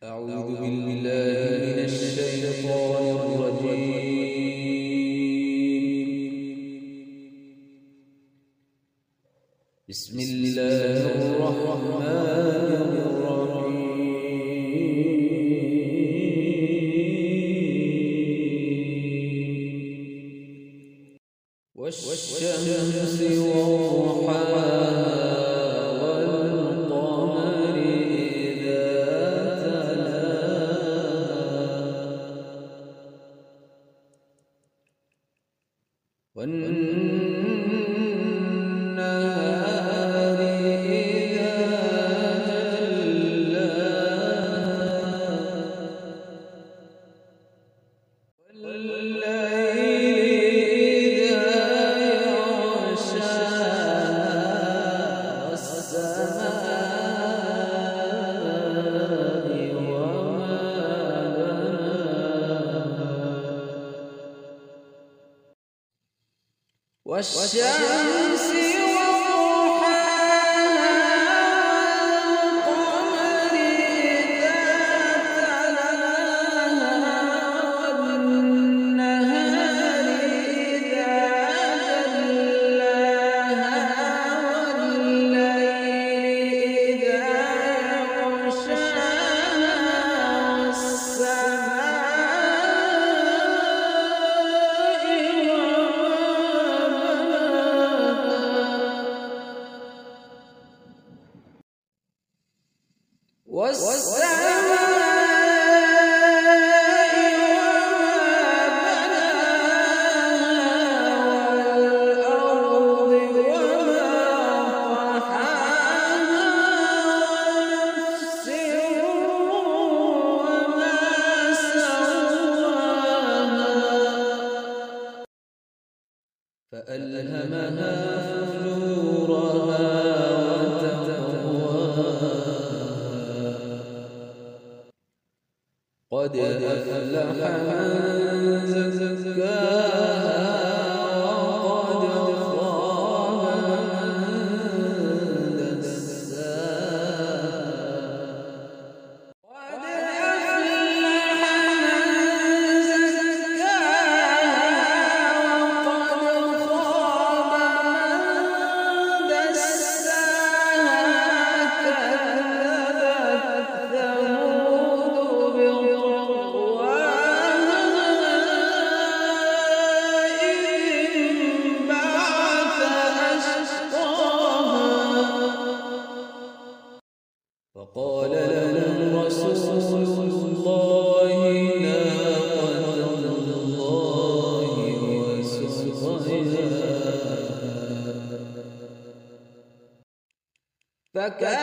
أعوذ بالله من الشيطان الرجيم. بسم الله الرحمن الرحيم. والشمس وضحاها والقمر إذا تلاها والنهار إذا جلاها والليل إذا يغشاها والسماء وما بناها والشمس وضحاها والقمر إذا تلاها والنهار إذا جلاها والليل إذا يغشاها والسماء وما بناها والأرض وما طحاها ونفس وما سواها فألهمها فجورها قد أفلح من زكاها وقد خاب من دساها قد أفلح من زكاها وقد خاب من دساها كذبت ثمود فقال لهم رسول الله ناقة الله وسقياها فكان